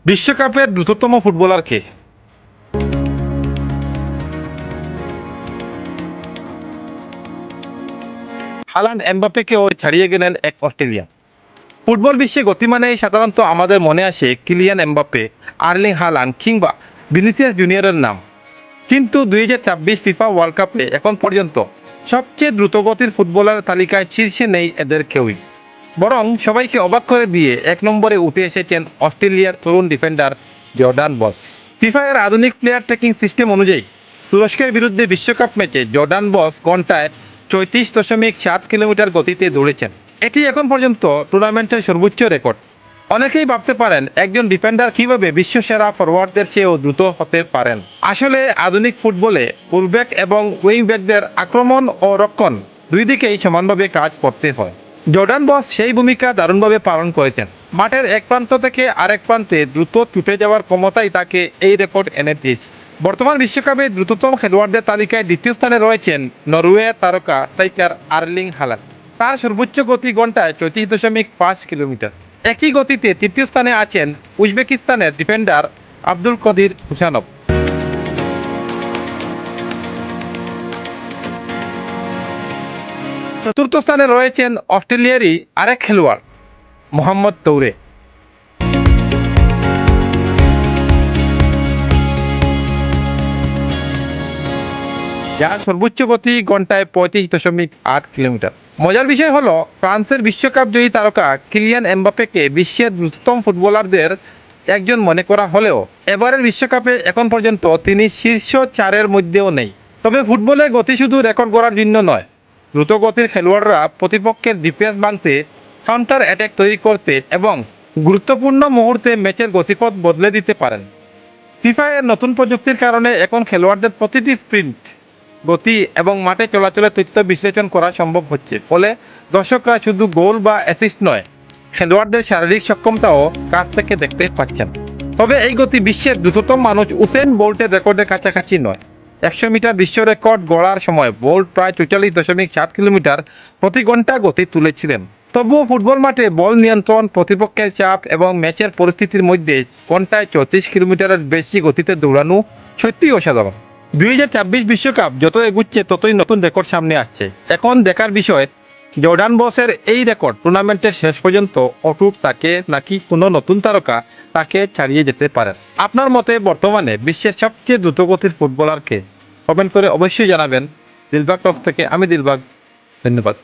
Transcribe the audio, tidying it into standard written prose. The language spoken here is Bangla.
বিশ্বকাপের দ্রুততম ফুটবলার কে? হালান্ড এমবাপ্পেকেও ছাড়িয়ে গেলেন এক অস্ট্রেলিয়ান। ফুটবল বিশ্বে গতি মানেই সাধারণত আমাদের মনে আসে কিলিয়ান এমবাপ্পে, আর্লিং হালান্ড কিংবা ভিনিসিয়াস জুনিয়রের নাম। কিন্তু 2026 ফিফা ওয়ার্ল্ড কাপে এখন পর্যন্ত সবচেয়ে দ্রুতগতির ফুটবলার তালিকায় শীর্ষে নেই এদের কেউই। বরং সবাইকে অবাক করে দিয়ে এক নম্বরে উঠে এসেছেন অস্ট্রেলিয়ার তরুণ ডিফেন্ডার জর্ডান বস। ফিফা এর আধুনিক প্লেয়ার ট্র্যাকিং সিস্টেম অনুযায়ী তুরস্কের বিরুদ্ধে বিশ্বকাপ ম্যাচে জর্ডান বস ঘন্টায় 34.7 কিলোমিটার গতিতে দৌড়েছেন। এটি এখন পর্যন্ত টুর্নামেন্টের সর্বোচ্চ রেকর্ড। অনেকেই ভাবতে পারেন একজন ডিফেন্ডার কিভাবে বিশ্বসেরা ফরওয়ার্ডদের চেয়েও দ্রুত হতে পারেন। আসলে আধুনিক ফুটবলে ফুলব্যাক এবং উইং ব্যাকদের আক্রমণ ও রক্ষণ দুই দিকেই সমানভাবে কাজ করতে হয়। জর্ডান বস সেই ভূমিকা দারুণভাবে পালন করেছেন। মাঠের এক প্রান্ত থেকে আরেক প্রান্তে দ্রুত ছুটে যাওয়ার ক্ষমতাই তাকে এই রেকর্ড এনে দিয়েছে। বর্তমান বিশ্বকাপে দ্রুততম খেলোয়াড়দের তালিকায় দ্বিতীয় স্থানে রয়েছেন নরওয়ে তারকা স্ট্রাইকার আর্লিং হালান্ড। তার সর্বোচ্চ গতি ঘন্টায় 34.5 কিলোমিটার। একই গতিতে তৃতীয় স্থানে আছেন উজবেকিস্তানের ডিফেন্ডার আব্দুল কদির হুসানভ। চতুর্থ স্থানে রয়েছেন অস্ট্রেলিয়ারই আরেক খেলোয়াড় মোহাম্মদ তৌরে। যার সর্বোচ্চ গতি ঘন্টায় 35.8 কিলোমিটার। মজার বিষয় হলো ফ্রান্সের বিশ্বকাপ জয়ী তারকা কিলিয়ান এমবাপ্পেকে বিশ্বের দ্রুততম ফুটবলারদের একজন মনে করা হলেও এবারের বিশ্বকাপে এখন পর্যন্ত তিনি শীর্ষ 4-এর মধ্যেও নেই। তবে ফুটবলে গতি শুধু রেকর্ড গড়ার জন্য নয়, দ্রুত গতির খেলোয়াড়রা প্রতিপক্ষের ডিফেন্স ভাঙতে, কাউন্টার অ্যাটাক তৈরি করতে এবং গুরুত্বপূর্ণ মুহূর্তে ম্যাচের গতিপথ বদলে দিতে পারেন। ফিফা এর নতুন প্রযুক্তির কারণে এখন খেলোয়াড়দের প্রতিটি স্প্রিন্ট, গতি এবং মাঠে চলাচলের তথ্য বিশ্লেষণ করা সম্ভব হচ্ছে। ফলে দর্শকরা শুধু গোল বা অ্যাসিস্ট নয়, খেলোয়াড়দের শারীরিক সক্ষমতাও কাছ থেকে দেখতে পাচ্ছেন। তবে এই গতি বিশ্বের দ্রুততম মানুষ উসেন বোল্টের রেকর্ডের কাছাকাছি নয়। 100 মিটার বিশ্ব রেকর্ড গড়ার সময় বোল্ট প্রায় 44.7 কিলোমিটার প্রতি ঘন্টা গতি তুলেছিলেন। তবুও ফুটবল মাঠে বল নিয়ন্ত্রণ, প্রতিপক্ষের চাপ এবং ম্যাচের পরিস্থিতির মধ্যে ঘন্টায় 34 কিলোমিটারের বেশি গতিতে দৌড়ানো সত্যিই অসাধারণ। 2026 বিশ্বকাপ যত এগুচ্ছে ততই নতুন রেকর্ড সামনে আসছে। এখন দেখার বিষয় জর্ডান বসের এই রেকর্ড টুর্নামেন্টের শেষ পর্যন্ত অটুট থাকে নাকি কোনো নতুন তারকা তাকে ছাড়িয়ে যেতে পারেন। আপনার মতে বর্তমানে বিশ্বের সবচেয়ে দ্রুতগতির ফুটবলারকে? কমেন্ট করে অবশ্যই জানাবেন। দিলবাগ টক্স থেকে আমি দিলবাগ, ধন্যবাদ।